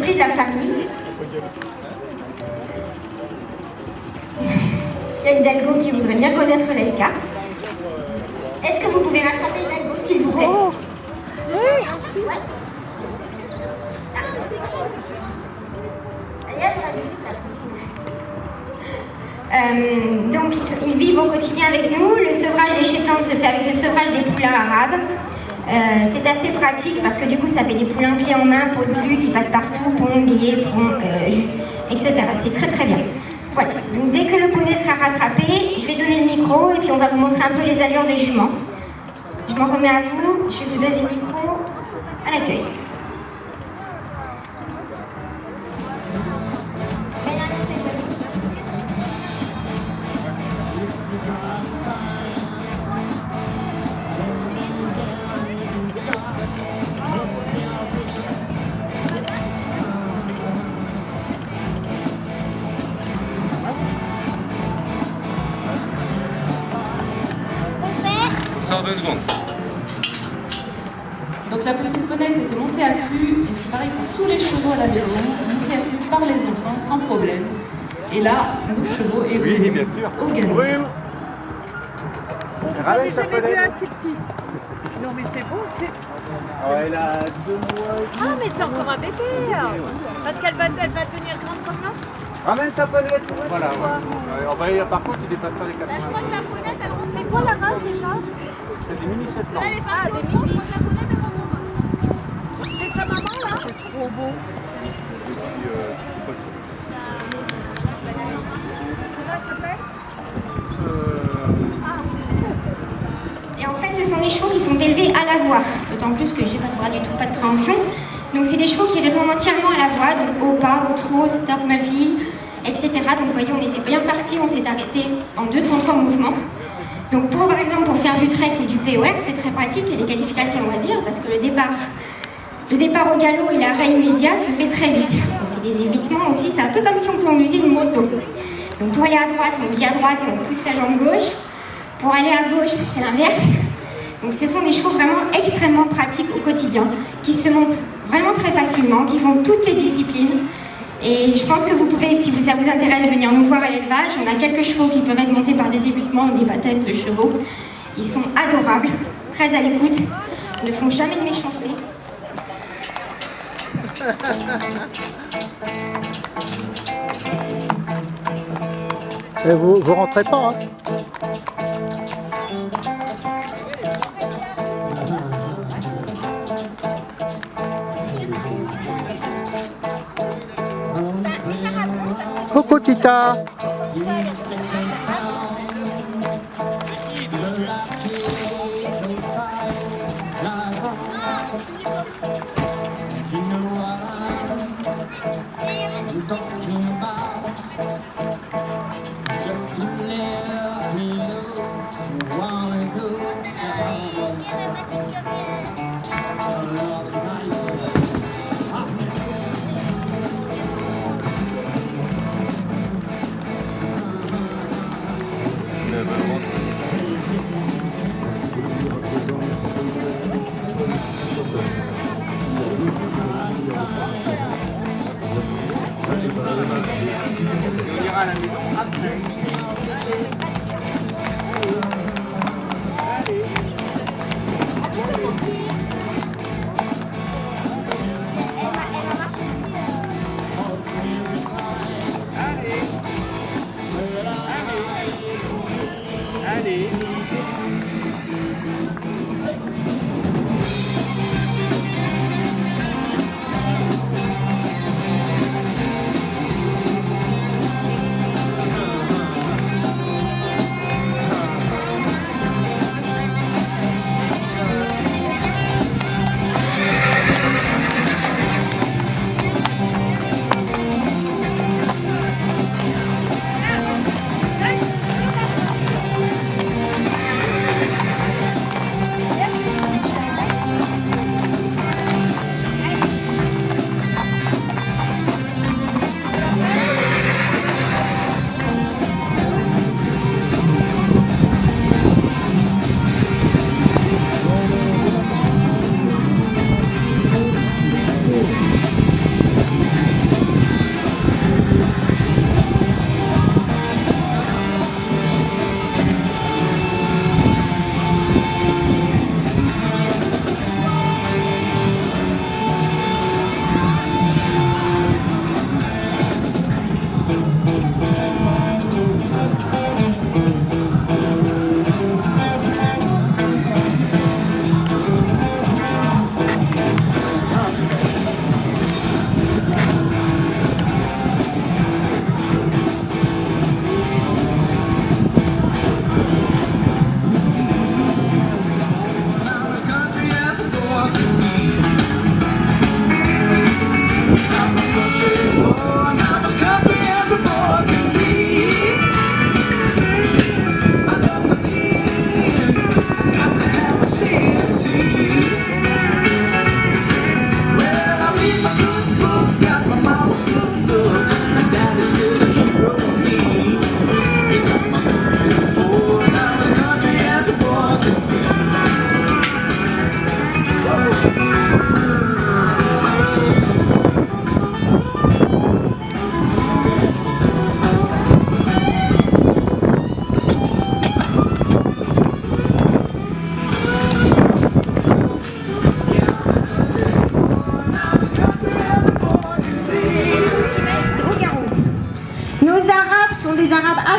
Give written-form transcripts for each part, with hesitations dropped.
fruit de la famille. Il y a Hidalgo qui voudrait bien connaître Laïka. Est-ce que vous pouvez rattraper Hidalgo, s'il vous plaît? Oh. Oui. Ouais. Donc ils vivent au quotidien avec nous. Le sevrage des chais plantes se fait avec le sevrage des poulains arabes. C'est assez pratique parce que du coup ça fait des poulains clés en main, peau de glu qui passent partout, pont, billet, pont, etc. C'est très très bien. Voilà, donc dès que le poney sera rattrapé, je vais donner le micro et puis on va vous montrer un peu les allures des juments. Je m'en remets à vous, je vais vous donner le micro à l'accueil. Sors 2 secondes. Donc la petite ponette était montée à cru, et c'est pareil pour tous les chevaux à la maison, montée à cru par les enfants sans problème. Et là, nos chevaux évoluent Oui, bien sûr. au galop. Oui. J'en ai jamais vu un si petit. Non mais c'est beau, c'est... Oh, elle a 2 mois. Ah mais c'est encore un bébé. Parce qu'elle va devenir grande comme là. Ramène ta ponette. Voilà. Par contre, il dépasse pas les 4 mois. Je crois que la ponette, elle rentre. C'est quoi la race déjà? C'est des mini Shetland. Elle est partie au trot, je crois que la ponette, elle rentre en boxe. C'est sa maman là? C'est trop beau. Et en fait, ce sont des chevaux qui sont élevés à la voix, d'autant plus que j'ai pas de bras du tout, pas de préhension. Donc c'est des chevaux qui répondent entièrement à la voix, donc au pas, au trot, stop ma fille, etc. Donc vous voyez, on était bien parti, on s'est arrêté en 2-3 mouvements. Donc pour, par exemple, pour faire du trek ou du POR, c'est très pratique et les qualifications loisirs, parce que le départ au galop et l'arrêt immédiat se fait très vite. On fait des évitements aussi, c'est un peu comme si on conduisait une moto. Donc pour aller à droite, on dit à droite et on pousse la jambe gauche. Pour aller à gauche, c'est l'inverse. Donc ce sont des chevaux vraiment extrêmement pratiques au quotidien, qui se montent vraiment très facilement, qui font toutes les disciplines. Et je pense que vous pouvez, si ça vous intéresse, venir nous voir à l'élevage. On a quelques chevaux qui peuvent être montés par des débutements ou des baptêmes de chevaux. Ils sont adorables, très à l'écoute, ne font jamais de méchanceté. Et vous rentrez pas, hein? Coucou Tita.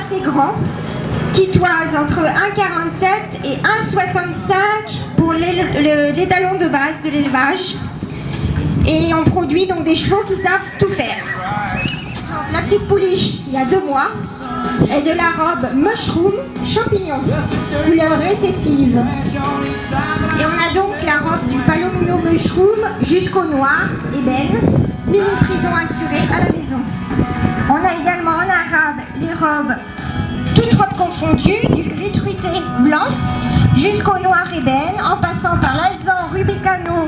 assez grands qui toisent entre 1,47 et 1,65 pour l'étalon de base de l'élevage. Et on produit donc des chevaux qui savent tout faire. Donc, la petite pouliche, il y a 2 mois, est de la robe mushroom champignon, couleur récessive. Et on a donc la robe du palomino mushroom jusqu'au noir ébène, mini frison assuré à la maison. On a également en arabe les robes toutes robes confondues, du gris truité blanc jusqu'au noir ébène, en passant par l'alezan rubicano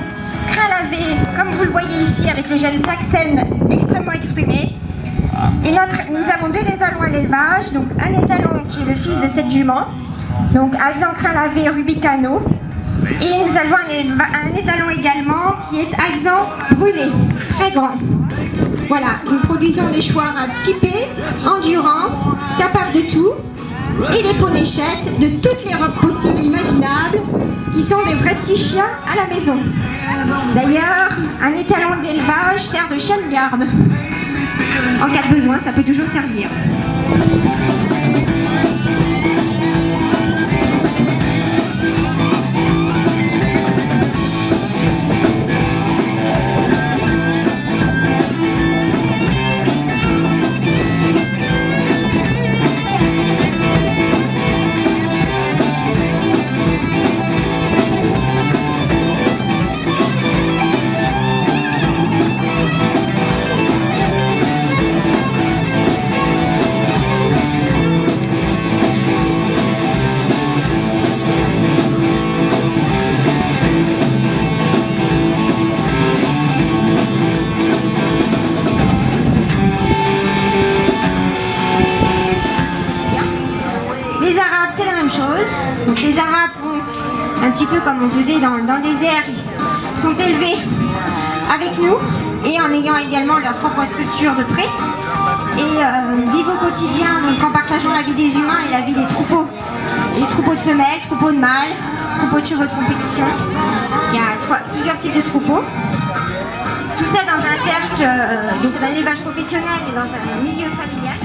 crin lavé, comme vous le voyez ici avec le gel Plaxen extrêmement exprimé. Et nous avons 2 étalons à l'élevage, donc un étalon qui est le fils de cette jument, donc alezan crin lavé rubicano, et nous avons un étalon également qui est alezan brûlé, très grand. Voilà, nous produisons des chevaux arabes typés, endurants, capables de tout, et des ponéchettes de toutes les robes possibles et imaginables, qui sont des vrais petits chiens à la maison. D'ailleurs, un étalon d'élevage sert de chien de garde. En cas de besoin, ça peut toujours servir. Donc les Arabes font un petit peu comme on faisait dans le désert, ils sont élevés avec nous et en ayant également leur propre structure de près et vivent au quotidien, donc en partageant la vie des humains et la vie des troupeaux. Les troupeaux de femelles, troupeaux de mâles, troupeaux de chevaux de compétition. Il y a plusieurs types de troupeaux. Tout ça dans un cercle, donc d'un élevage professionnel mais dans un milieu familial.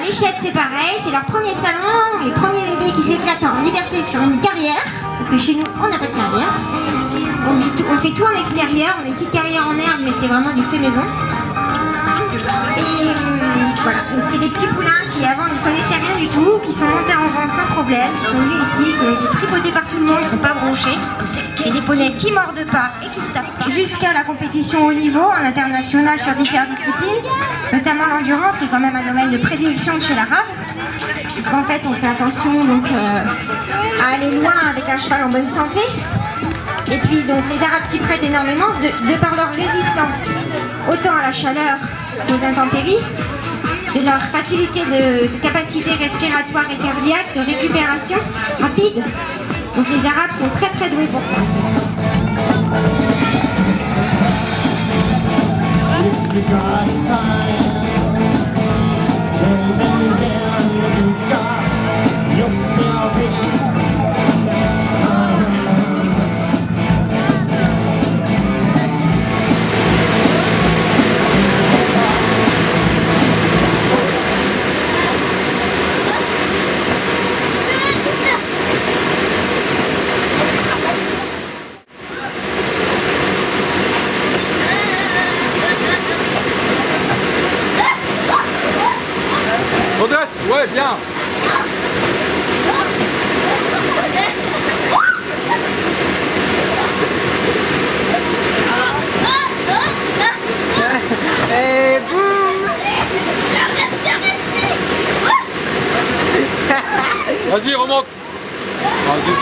Les chètes, c'est pareil, c'est leur premier salon, les premiers bébés qui s'éclatent en liberté sur une carrière, parce que chez nous, on n'a pas de carrière. On fait tout en extérieur, on a une petite carrière en herbe, mais c'est vraiment du fait maison. Et voilà, donc c'est des petits poulains qui avant ne connaissaient rien du tout, qui sont montés en vente sans problème, qui sont venus ici, qui ont été tripotés par tout le monde, qui n'ont pas bronché. C'est des poneys qui mordent pas et qui ne tapent pas. Jusqu'à la compétition haut niveau, en international sur différentes disciplines, notamment l'endurance, qui est quand même un domaine de prédilection chez l'arabe. Parce qu'en fait, on fait attention donc, à aller loin avec un cheval en bonne santé. Et puis donc les Arabes s'y prêtent énormément de par leur résistance, autant à la chaleur qu'aux intempéries, de leur facilité de capacité respiratoire et cardiaque, de récupération rapide. Donc les Arabes sont très très doués pour ça. Ouais, bien. Et boum. Vas-y, remonte. Vas-y.